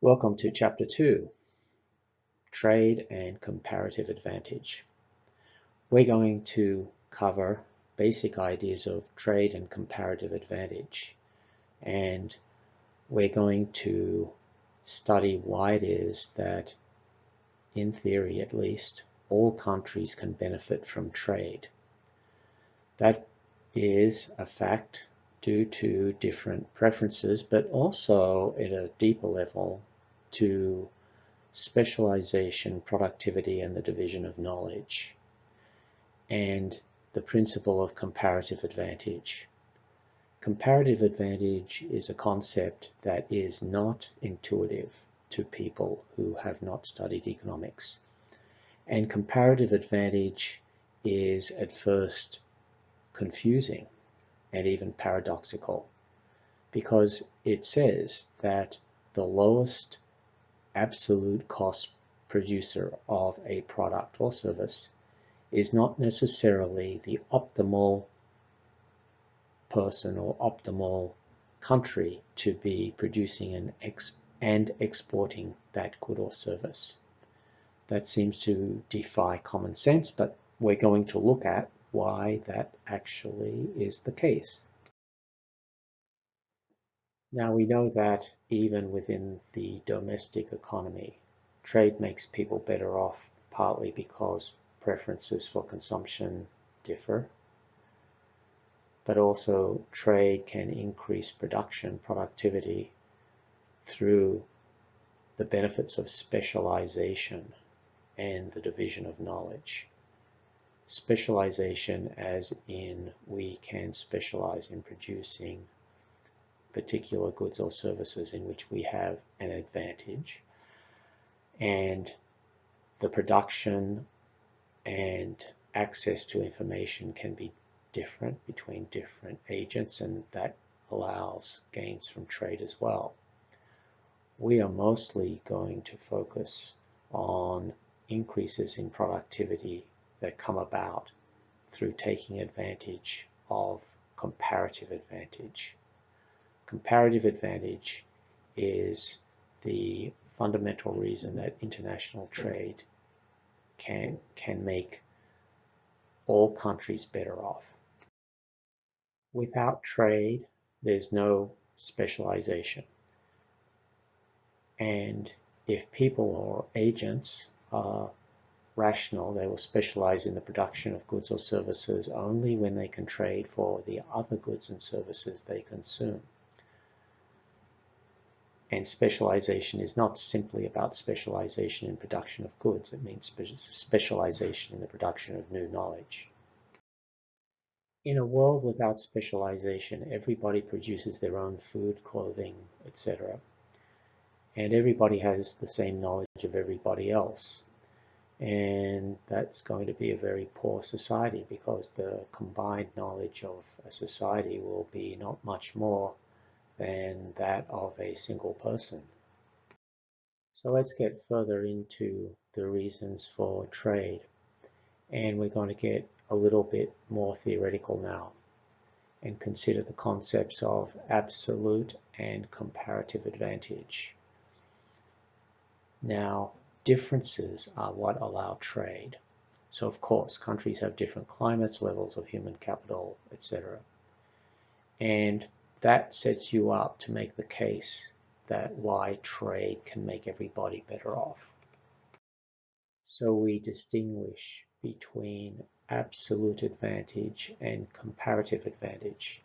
Welcome to Chapter 2, Trade and Comparative Advantage. We're going to cover basic ideas of trade and comparative advantage, and we're going to study why it is that, in theory at least, all countries can benefit from trade. That is a fact due to different preferences, but also at a deeper level to specialization, productivity, and the division of knowledge, and the principle of comparative advantage. Comparative advantage is a concept that is not intuitive to people who have not studied economics. And comparative advantage is at first confusing and even paradoxical, because it says that the lowest absolute cost producer of a product or service is not necessarily the optimal person or optimal country to be producing and exporting that good or service. That seems to defy common sense, but we're going to look at why that actually is the case. Now, we know that even within the domestic economy, trade makes people better off, partly because preferences for consumption differ, but also trade can increase productivity through the benefits of specialization and the division of knowledge. Specialization as in we can specialize in producing particular goods or services in which we have an advantage, and the production and access to information can be different between different agents, and that allows gains from trade as well. We are mostly going to focus on increases in productivity that come about through taking advantage of comparative advantage. Comparative advantage is the fundamental reason that international trade can make all countries better off. Without trade, there's no specialization. And if people or agents are rational, they will specialize in the production of goods or services only when they can trade for the other goods and services they consume. And specialization is not simply about specialization in production of goods. It means specialization in the production of new knowledge. In a world without specialization, everybody produces their own food, clothing, etc. And everybody has the same knowledge of everybody else. And that's going to be a very poor society, because the combined knowledge of a society will be not much more than that of a single person. So let's get further into the reasons for trade, and we're going to get a little bit more theoretical now and consider the concepts of absolute and comparative advantage. Now, differences are what allow trade. So of course, countries have different climates, levels of human capital, etc. And that sets you up to make the case that why trade can make everybody better off. So we distinguish between absolute advantage and comparative advantage.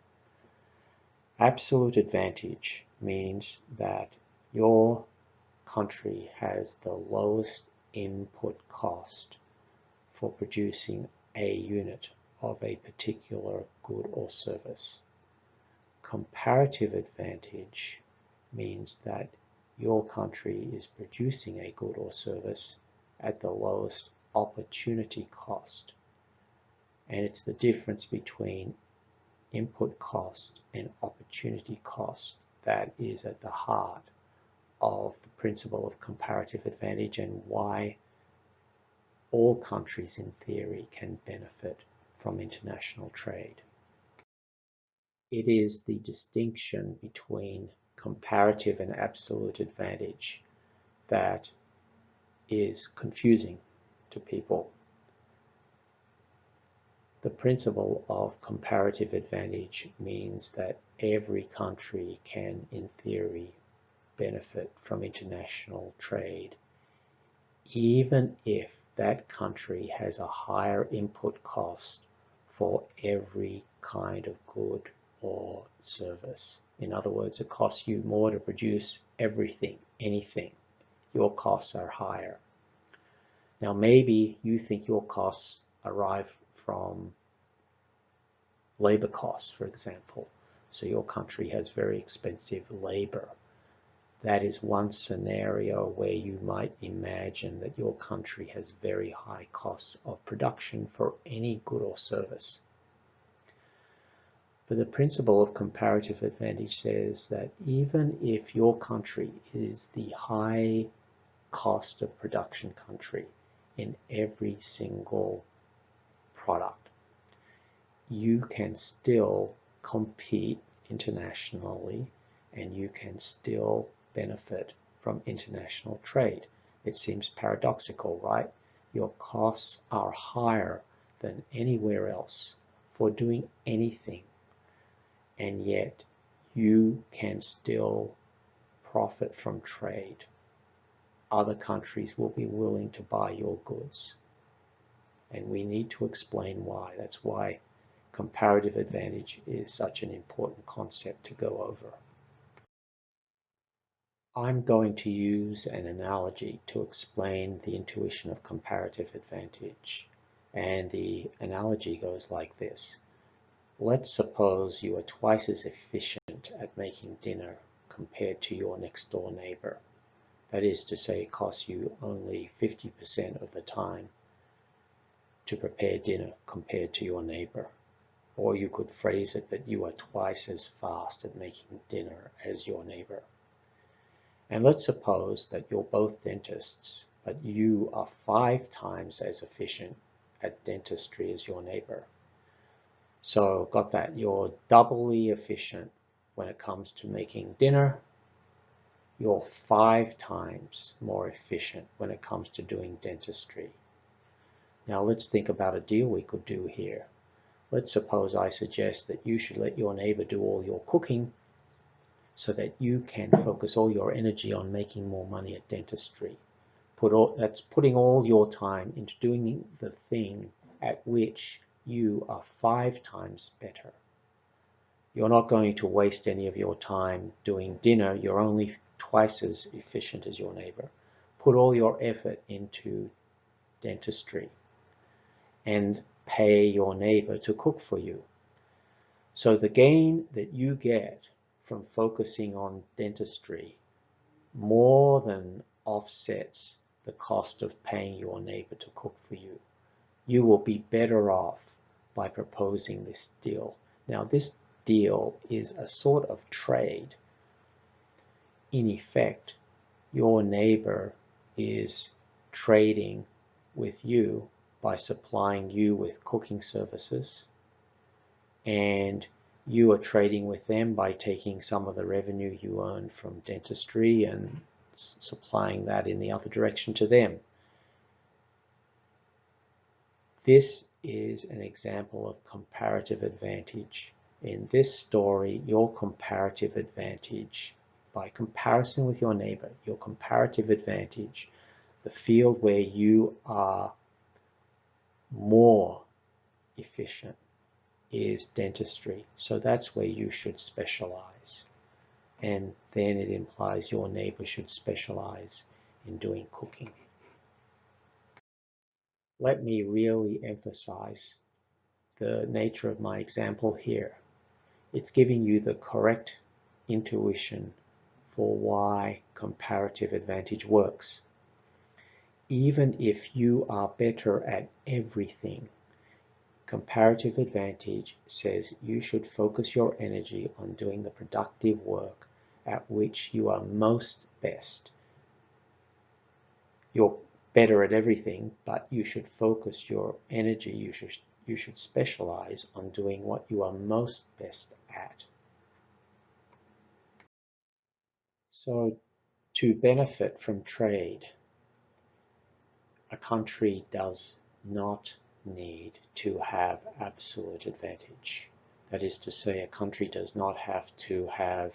Absolute advantage means that your country has the lowest input cost for producing a unit of a particular good or service. Comparative advantage means that your country is producing a good or service at the lowest opportunity cost. And it's the difference between input cost and opportunity cost that is at the heart of the principle of comparative advantage, and why all countries in theory can benefit from international trade. It is the distinction between comparative and absolute advantage that is confusing to people. The principle of comparative advantage means that every country can, in theory, benefit from international trade, even if that country has a higher input cost for every kind of good or service. In other words, it costs you more to produce everything, anything. Your costs are higher. Now, maybe you think your costs arrive from labor costs, for example. So your country has very expensive labor. That is one scenario where you might imagine that your country has very high costs of production for any good or service. But the principle of comparative advantage says that even if your country is the high cost of production country in every single product, you can still compete internationally and you can still benefit from international trade. It seems paradoxical, right? Your costs are higher than anywhere else for doing anything, and yet you can still profit from trade. Other countries will be willing to buy your goods, and we need to explain why. That's why comparative advantage is such an important concept to go over. I'm going to use an analogy to explain the intuition of comparative advantage. And the analogy goes like this. Let's suppose you are twice as efficient at making dinner compared to your next door neighbor. That is to say, it costs you only 50% of the time to prepare dinner compared to your neighbor. Or you could phrase it that you are twice as fast at making dinner as your neighbor. And let's suppose that you're both dentists, but you are 5 times as efficient at dentistry as your neighbor. So got that, you're doubly efficient when it comes to making dinner. You're 5 times more efficient when it comes to doing dentistry. Now let's think about a deal we could do here. Let's suppose I suggest that you should let your neighbor do all your cooking so that you can focus all your energy on making more money at dentistry. That's putting all your time into doing the thing at which you are 5 times better. You're not going to waste any of your time doing dinner. You're only twice as efficient as your neighbor. Put all your effort into dentistry and pay your neighbor to cook for you. So the gain that you get from focusing on dentistry more than offsets the cost of paying your neighbor to cook for you. You will be better off by proposing this deal. Now, this deal is a sort of trade. In effect, your neighbor is trading with you by supplying you with cooking services, and you are trading with them by taking some of the revenue you earn from dentistry and supplying that in the other direction to them. This is an example of comparative advantage. In this story, your comparative advantage, by comparison with your neighbor, your comparative advantage, the field where you are more efficient, is dentistry. So that's where you should specialize. And then it implies your neighbor should specialize in doing cooking. Let me really emphasize the nature of my example here. It's giving you the correct intuition for why comparative advantage works. Even if you are better at everything, comparative advantage says you should focus your energy on doing the productive work at which you are most best. You're better at everything, but you should focus your energy, you should specialize on doing what you are most best at. So To benefit from trade, a country does not need to have absolute advantage. That is to say, a country does not have to have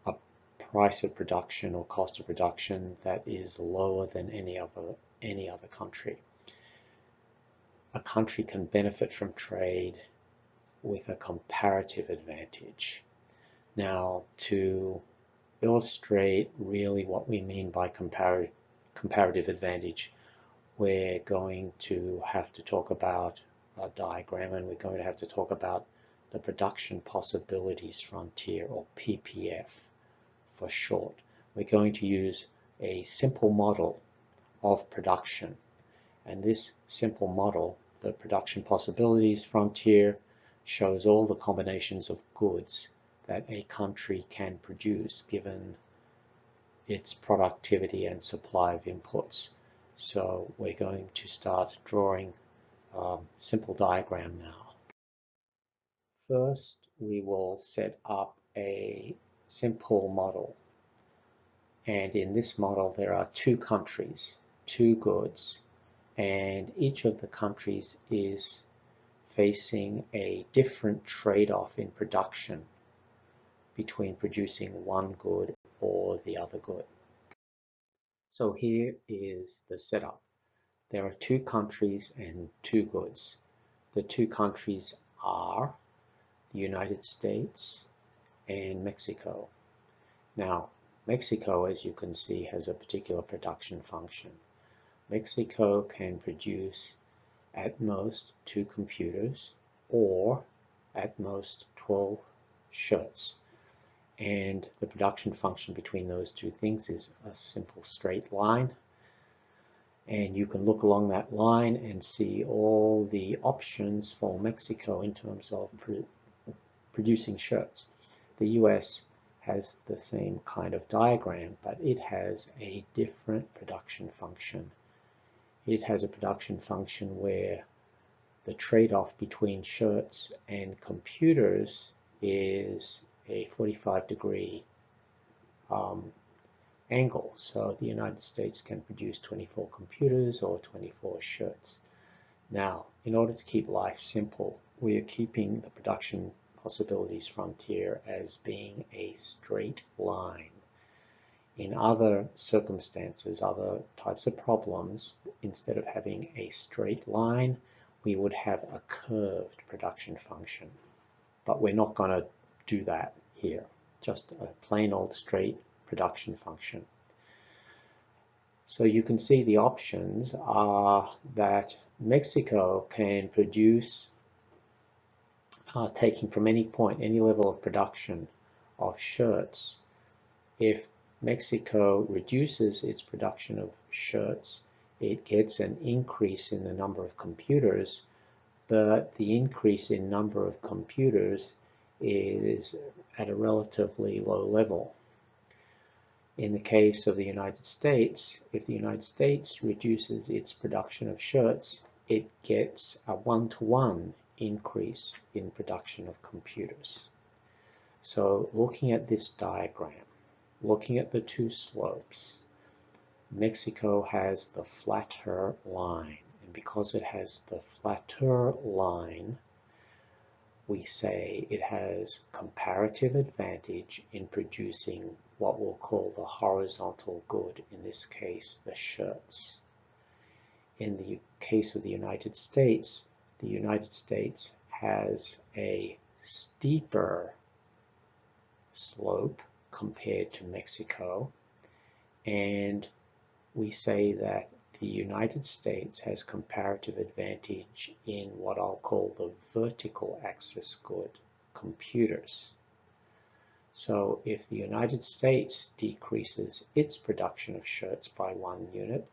a price of production or cost of production that is lower than any other country. A country can benefit from trade with a comparative advantage. Now, to illustrate really what we mean by comparative advantage, we're going to have to talk about a diagram, and we're going to have to talk about the production possibilities frontier, or PPF for short. We're going to use a simple model of production, and this simple model, the production possibilities frontier, shows all the combinations of goods that a country can produce given its productivity and supply of inputs. So we're going to start drawing a simple diagram now. First, we will set up a simple model. And in this model, there are two countries, two goods, and each of the countries is facing a different trade-off in production between producing one good or the other good. So here is the setup. There are two countries and two goods. The two countries are the United States and Mexico. Now, Mexico, as you can see, has a particular production function. Mexico can produce at most 2 computers or at most 12 shirts. And the production function between those two things is a simple straight line. And you can look along that line and see all the options for Mexico in terms of producing shirts. The US has the same kind of diagram, but it has a different production function. It has a production function where the trade-off between shirts and computers is a 45-degree angle. So the United States can produce 24 computers or 24 shirts. Now, in order to keep life simple, we are keeping the production possibilities frontier as being a straight line. In other circumstances, other types of problems, instead of having a straight line, we would have a curved production function. But we're not going to do that here, just a plain old straight production function. So you can see the options are that Mexico can produce, taking from any point, any level of production of shirts. If Mexico reduces its production of shirts, it gets an increase in the number of computers, but the increase in number of computers is at a relatively low level. In the case of the United States, if the United States reduces its production of shirts, it gets a one-to-one increase in production of computers. So looking at this diagram, looking at the two slopes, Mexico has the flatter line, and because it has the flatter line, we say it has comparative advantage in producing what we'll call the horizontal good, in this case, the shirts. In the case of the United States has a steeper slope compared to Mexico, and we say that the United States has comparative advantage in what I'll call the vertical axis good, computers. So if the United States decreases its production of shirts by 1 unit,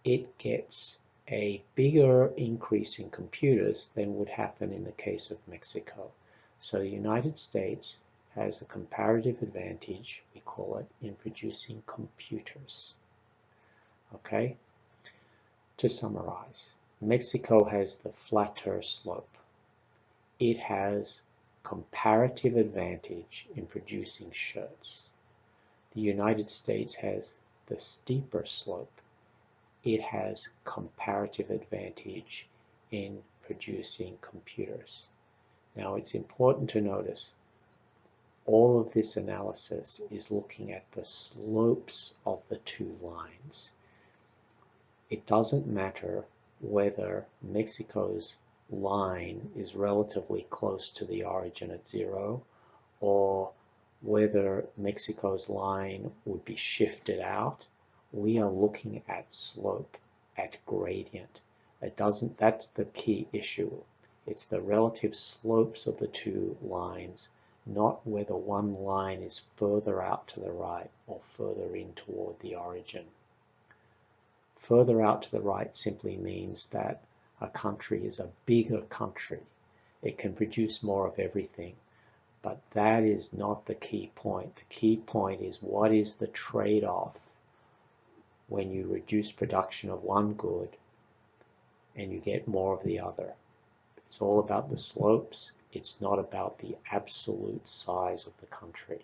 it gets a bigger increase in computers than would happen in the case of Mexico. So the United States has a comparative advantage, we call it, in producing computers. Okay? To summarize, Mexico has the flatter slope. It has comparative advantage in producing shirts. The United States has the steeper slope. It has comparative advantage in producing computers. Now it's important to notice all of this analysis is looking at the slopes of the two lines. It doesn't matter whether Mexico's line is relatively close to the origin at 0 or whether Mexico's line would be shifted out. We are looking at slope, at gradient. That's the key issue. It's the relative slopes of the two lines, not whether one line is further out to the right or further in toward the origin. Further out to the right simply means that a country is a bigger country. It can produce more of everything, but that is not the key point. The key point is what is the trade-off when you reduce production of one good and you get more of the other. It's all about the slopes. It's not about the absolute size of the country.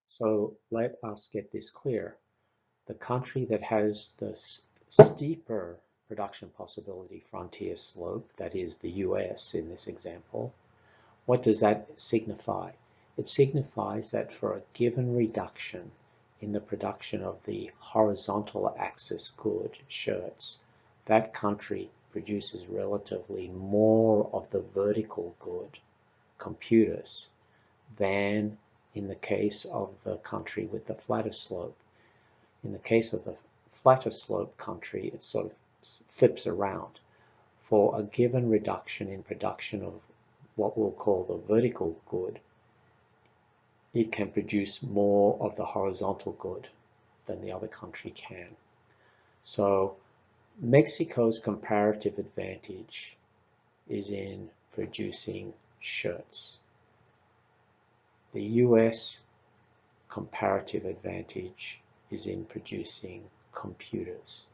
So let us get this clear. The country that has the steeper production possibility frontier slope, that is the US in this example, what does that signify? It signifies that for a given reduction in the production of the horizontal axis good, shirts, that country produces relatively more of the vertical good, computers, than in the case of the country with the flatter slope. In the case of the flatter slope country, it sort of flips around. For a given reduction in production of what we'll call the vertical good, it can produce more of the horizontal good than the other country can. So Mexico's comparative advantage is in producing shirts. The US comparative advantage is in producing computers.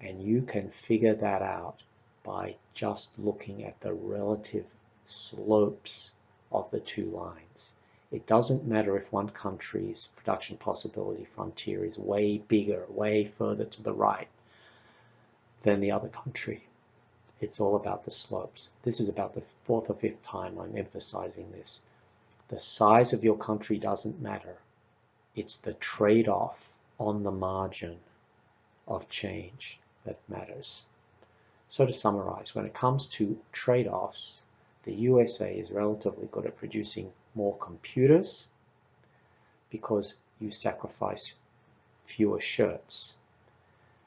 And you can figure that out by just looking at the relative slopes of the two lines. It doesn't matter if one country's production possibility frontier is way bigger, way further to the right than the other country. It's all about the slopes. This is about the fourth or fifth time I'm emphasizing this. The size of your country doesn't matter. It's the trade-off on the margin of change that matters. So to summarize, when it comes to trade-offs, the USA is relatively good at producing more computers because you sacrifice fewer shirts.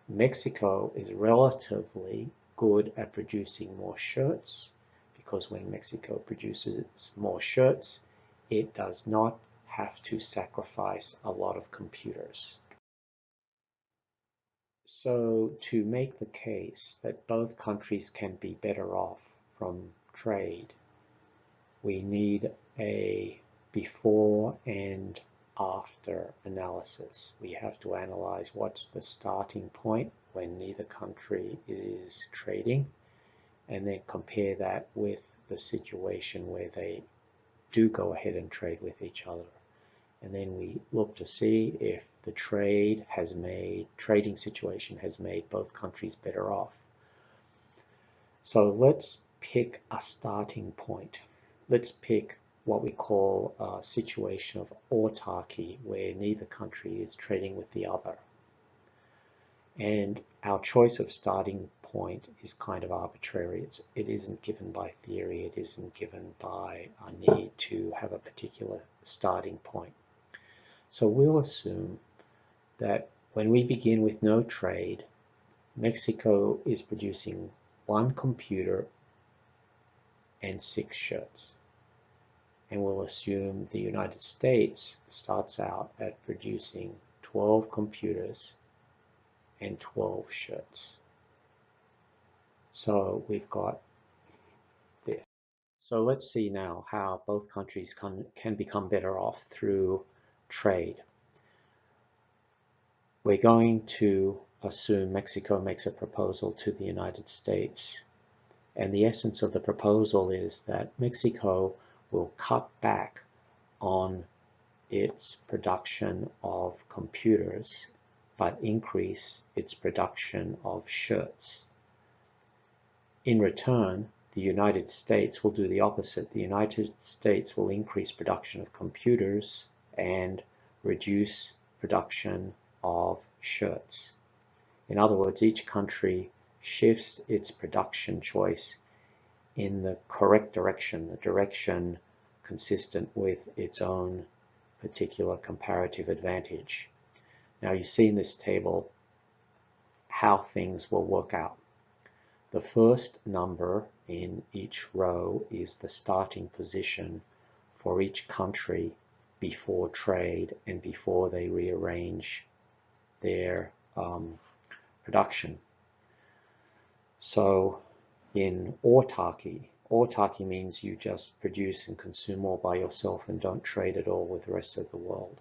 Mexico is relatively good at producing more shirts because when Mexico produces more shirts, it does not have to sacrifice a lot of computers. So to make the case that both countries can be better off from trade, we need a before and after analysis. We have to analyze what's the starting point when neither country is trading, and then compare that with the situation where they do go ahead and trade with each other. And then we look to see if the trading situation has made both countries better off. So let's pick a starting point. Let's pick what we call a situation of autarky, where neither country is trading with the other. And our choice of starting point is kind of arbitrary. It isn't given by theory. It isn't given by a need to have a particular starting point. So we'll assume that when we begin with no trade, Mexico is producing 1 computer and 6 shirts. And we'll assume the United States starts out at producing 12 computers and 12 shirts. So we've got this. So let's see now how both countries can become better off through trade. We're going to assume Mexico makes a proposal to the United States. And the essence of the proposal is that Mexico will cut back on its production of computers, but increase its production of shirts. In return, the United States will do the opposite. The United States will increase production of computers and reduce production of shirts. In other words, each country shifts its production choice in the correct direction, the direction consistent with its own particular comparative advantage. Now you see in this table how things will work out. The first number in each row is the starting position for each country before trade and before they rearrange their production. So in autarky means you just produce and consume all by yourself and don't trade at all with the rest of the world.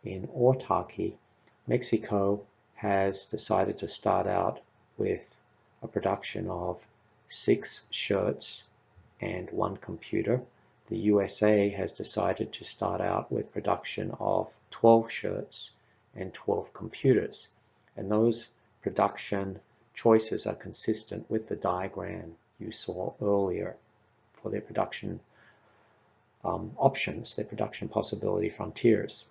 In autarky, Mexico has decided to start out with a production of 6 shirts and 1 computer. The USA has decided to start out with production of 12 shirts and 12 computers. And those production choices are consistent with the diagram you saw earlier for their production options, their production possibility frontiers.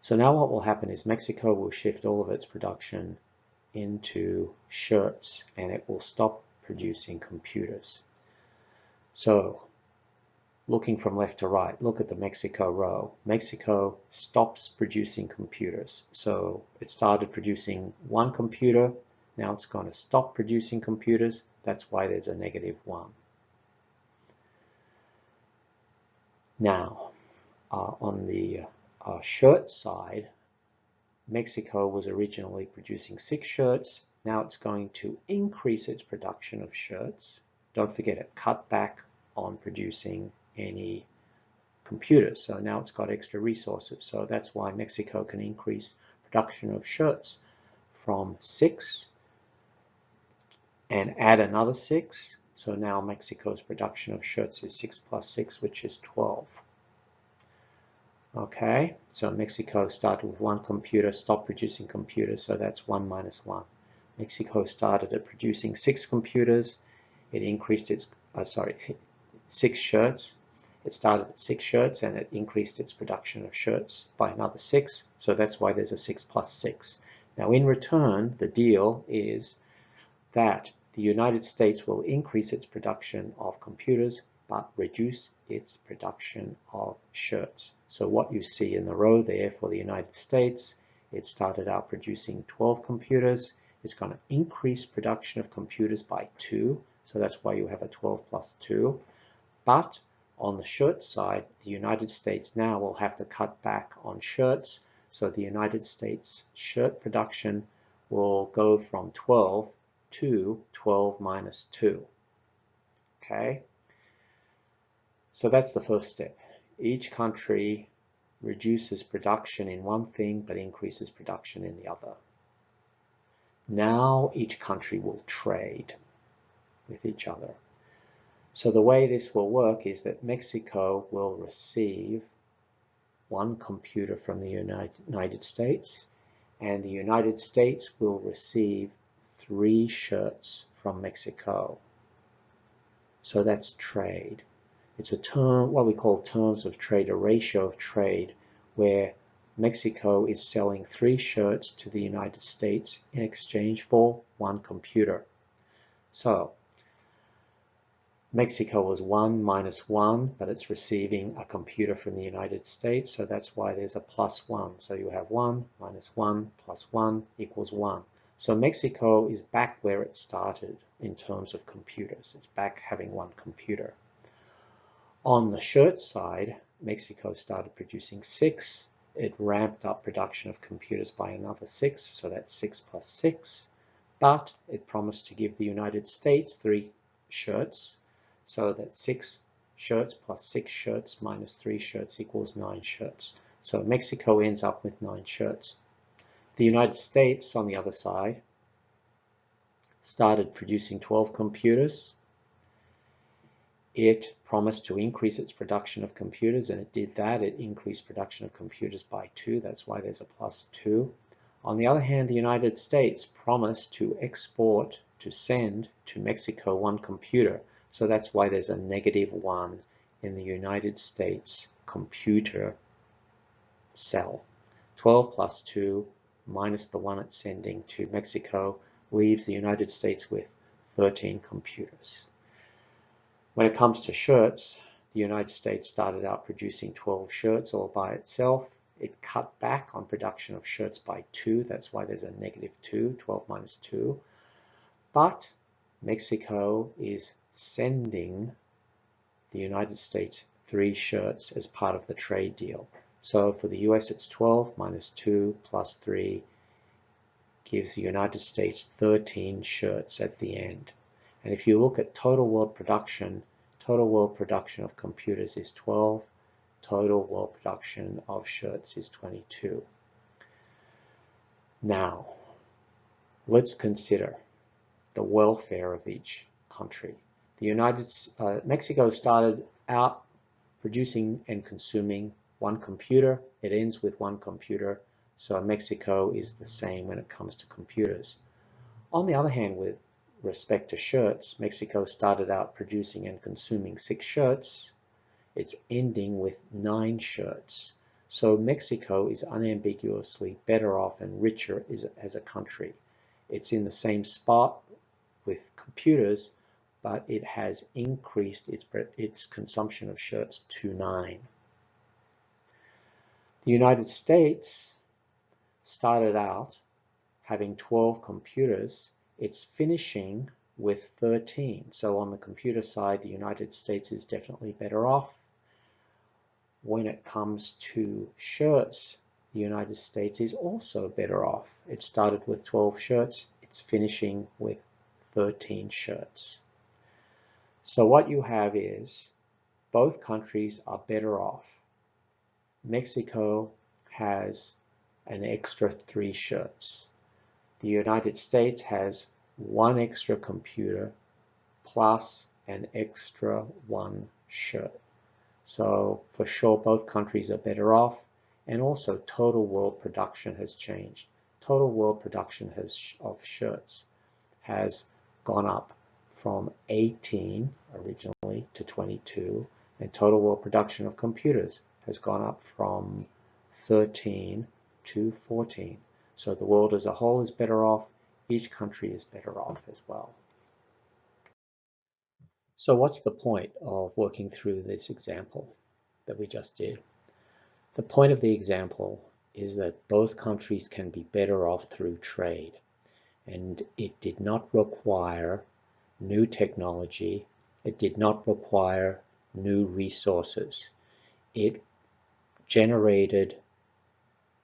So now what will happen is Mexico will shift all of its production into shirts and it will stop producing computers. So looking from left to right, look at the Mexico row. Mexico stops producing computers. So it started producing 1 computer, now it's going to stop producing computers. That's why there's a -1. Now, on the shirt side, Mexico was originally producing 6 shirts. Now it's going to increase its production of shirts. Don't forget it cut back on producing any computers. So now it's got extra resources. So that's why Mexico can increase production of shirts from 6 and add another 6. So now Mexico's production of shirts is 6 plus 6, which is 12. Okay, so Mexico started with 1 computer, stopped producing computers, so that's 1 minus 1. Mexico started at producing 6 computers. It increased its, 6 shirts. It started at 6 shirts and it increased its production of shirts by another 6. So that's why there's a 6 plus 6. Now in return, the deal is that the United States will increase its production of computers but reduce its production of shirts. So what you see in the row there for the United States, it started out producing 12 computers. It's going to increase production of computers by 2. So that's why you have a 12 plus 2. But on the shirt side, the United States now will have to cut back on shirts. So the United States shirt production will go from 12 to 12 minus 2. Okay? So that's the first step. Each country reduces production in one thing but increases production in the other. Now each country will trade with each other. So the way this will work is that Mexico will receive 1 computer from the United States, and the United States will receive 3 shirts from Mexico. So that's trade. It's a term, what we call terms of trade, a ratio of trade, where Mexico is selling 3 shirts to the United States in exchange for 1 computer. So Mexico was 1 minus 1, but it's receiving a computer from the United States, so that's why there's a plus 1. So you have 1 minus 1 plus 1 equals 1. So Mexico is back where it started in terms of computers. It's back having 1 computer. On the shirt side, Mexico started producing 6. It ramped up production of computers by another 6, so that's 6 plus 6. But it promised to give the United States 3 shirts, so that 6 shirts plus 6 shirts minus 3 shirts equals 9 shirts. So Mexico ends up with 9 shirts. The United States, on the other side, started producing 12 computers. It promised to increase its production of computers, and it did that. It increased production of computers by 2. That's why there's a +2. On the other hand, the United States promised to send to Mexico 1 computer. So that's why there's a -1 in the United States computer cell. 12 plus 2 minus the 1 it's sending to Mexico leaves the United States with 13 computers. When it comes to shirts, the United States started out producing 12 shirts all by itself. It cut back on production of shirts by 2. That's why there's a -2, 12 minus 2. But Mexico is sending the United States 3 shirts as part of the trade deal. So for the US, it's 12 minus 2 plus 3 gives the United States 13 shirts at the end. And if you look at total world production of computers is 12, total world production of shirts is 22. Now, let's consider the welfare of each country. Mexico started out producing and consuming 1 computer. It ends with 1 computer. So Mexico is the same when it comes to computers. On the other hand, with respect to shirts, Mexico started out producing and consuming 6 shirts. It's ending with 9 shirts. So Mexico is unambiguously better off and richer as a country. It's in the same spot with computers, but it has increased its consumption of shirts to 9. The United States started out having 12 computers. It's finishing with 13. So on the computer side, the United States is definitely better off. When it comes to shirts, the United States is also better off. It started with 12 shirts. It's finishing with 13 shirts. So what you have is both countries are better off. Mexico has an extra 3 shirts. The United States has 1 extra computer plus an extra 1 shirt. So for sure, both countries are better off. And also total world production has changed. Total world production of shirts has gone up from 18 originally to 22, and total world production of computers has gone up from 13 to 14. So the world as a whole is better off. Each country is better off as well. So what's the point of working through this example that we just did? The point of the example is that both countries can be better off through trade, and it did not require new technology. It did not require new resources. It generated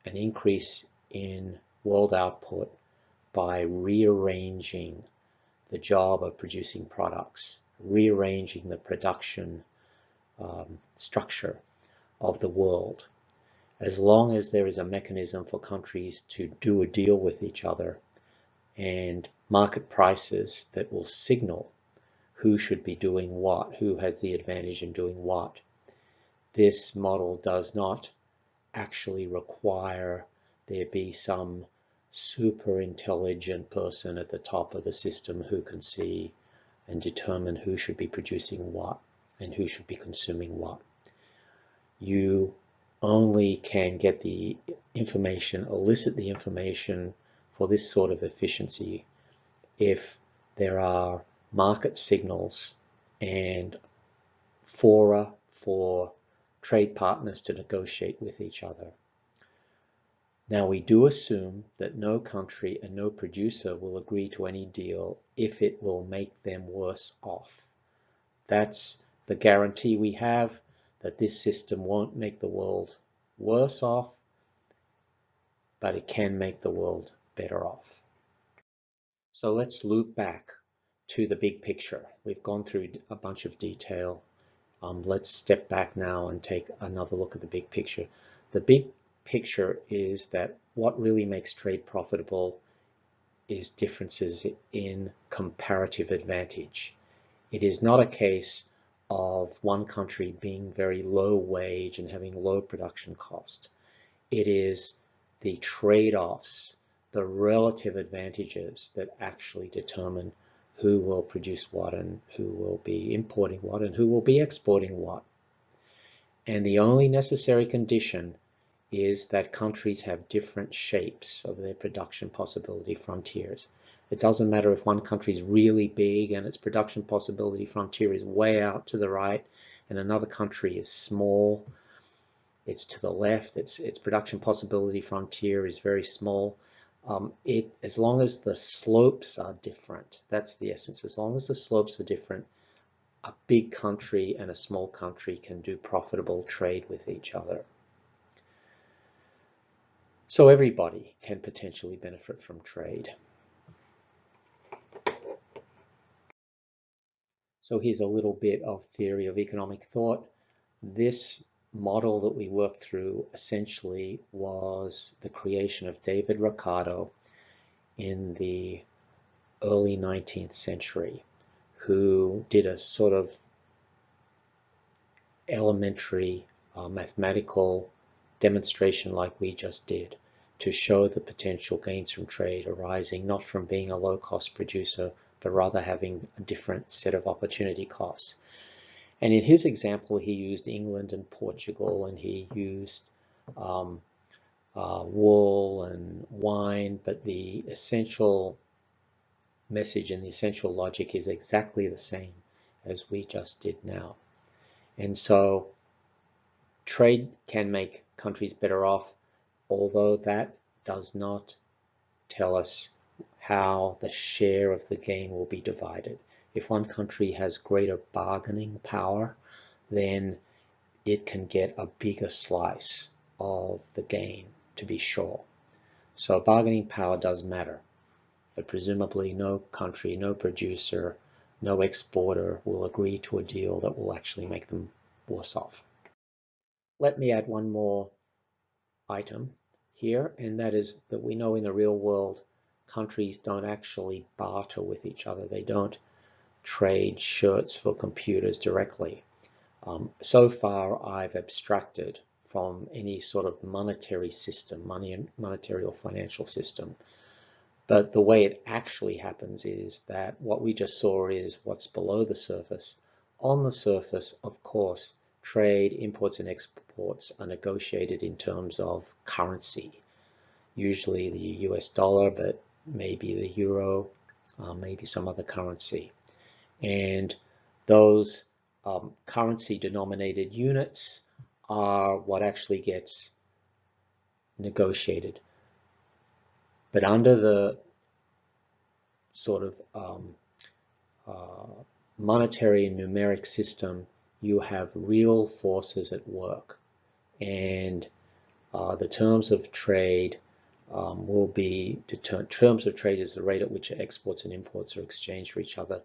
an increase in world output by rearranging the job of producing products, rearranging the production structure of the world. As long as there is a mechanism for countries to do a deal with each other and market prices that will signal who should be doing what, who has the advantage in doing what, this model does not actually require there be some super intelligent person at the top of the system who can see and determine who should be producing what and who should be consuming what. You only can get the information, elicit the information for this sort of efficiency if there are market signals and fora for trade partners to negotiate with each other. Now, we do assume that no country and no producer will agree to any deal if it will make them worse off. That's the guarantee we have, that this system won't make the world worse off, but it can make the world better off. So let's loop back to the big picture. We've gone through a bunch of detail. Let's step back now and take another look at the big picture. The big picture is that what really makes trade profitable is differences in comparative advantage. It is not a case of one country being very low wage and having low production cost. It is the trade-offs, the relative advantages that actually determine who will produce what and who will be importing what and who will be exporting what. And the only necessary condition is that countries have different shapes of their production possibility frontiers. It doesn't matter if one country is really big and its production possibility frontier is way out to the right and another country is small, it's to the left, its production possibility frontier is very small. As long as the slopes are different, that's the essence. As long as the slopes are different, a big country and a small country can do profitable trade with each other. So everybody can potentially benefit from trade. So here's a little bit of theory of economic thought. This model that we worked through essentially was the creation of David Ricardo in the early 19th century, who did a sort of elementary mathematical demonstration like we just did to show the potential gains from trade arising not from being a low-cost producer, but rather having a different set of opportunity costs. And in his example, he used England and Portugal, and he used wool and wine, but the essential message and the essential logic is exactly the same as we just did now. And so trade can make countries better off, although that does not tell us how the share of the gain will be divided. If one country has greater bargaining power, then it can get a bigger slice of the gain, to be sure. So bargaining power does matter, but presumably no country, no producer, no exporter will agree to a deal that will actually make them worse off. Let me add one more item here, and that is that we know in the real world countries don't actually barter with each other. They don't trade shirts for computers directly. So far I've abstracted from any sort of monetary system, monetary or financial system. But the way it actually happens is that what we just saw is what's below the surface. On the surface, of course, trade, imports and exports are negotiated in terms of currency, usually the US dollar, but maybe the euro, maybe some other currency. And those currency denominated units are what actually gets negotiated. But under the sort of monetary and numeric system, you have real forces at work, and the terms of trade will be determined. Terms of trade is the rate at which exports and imports are exchanged for each other.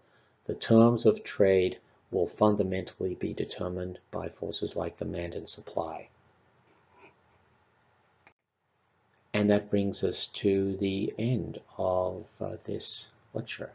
The terms of trade will fundamentally be determined by forces like demand and supply. And that brings us to the end of this lecture.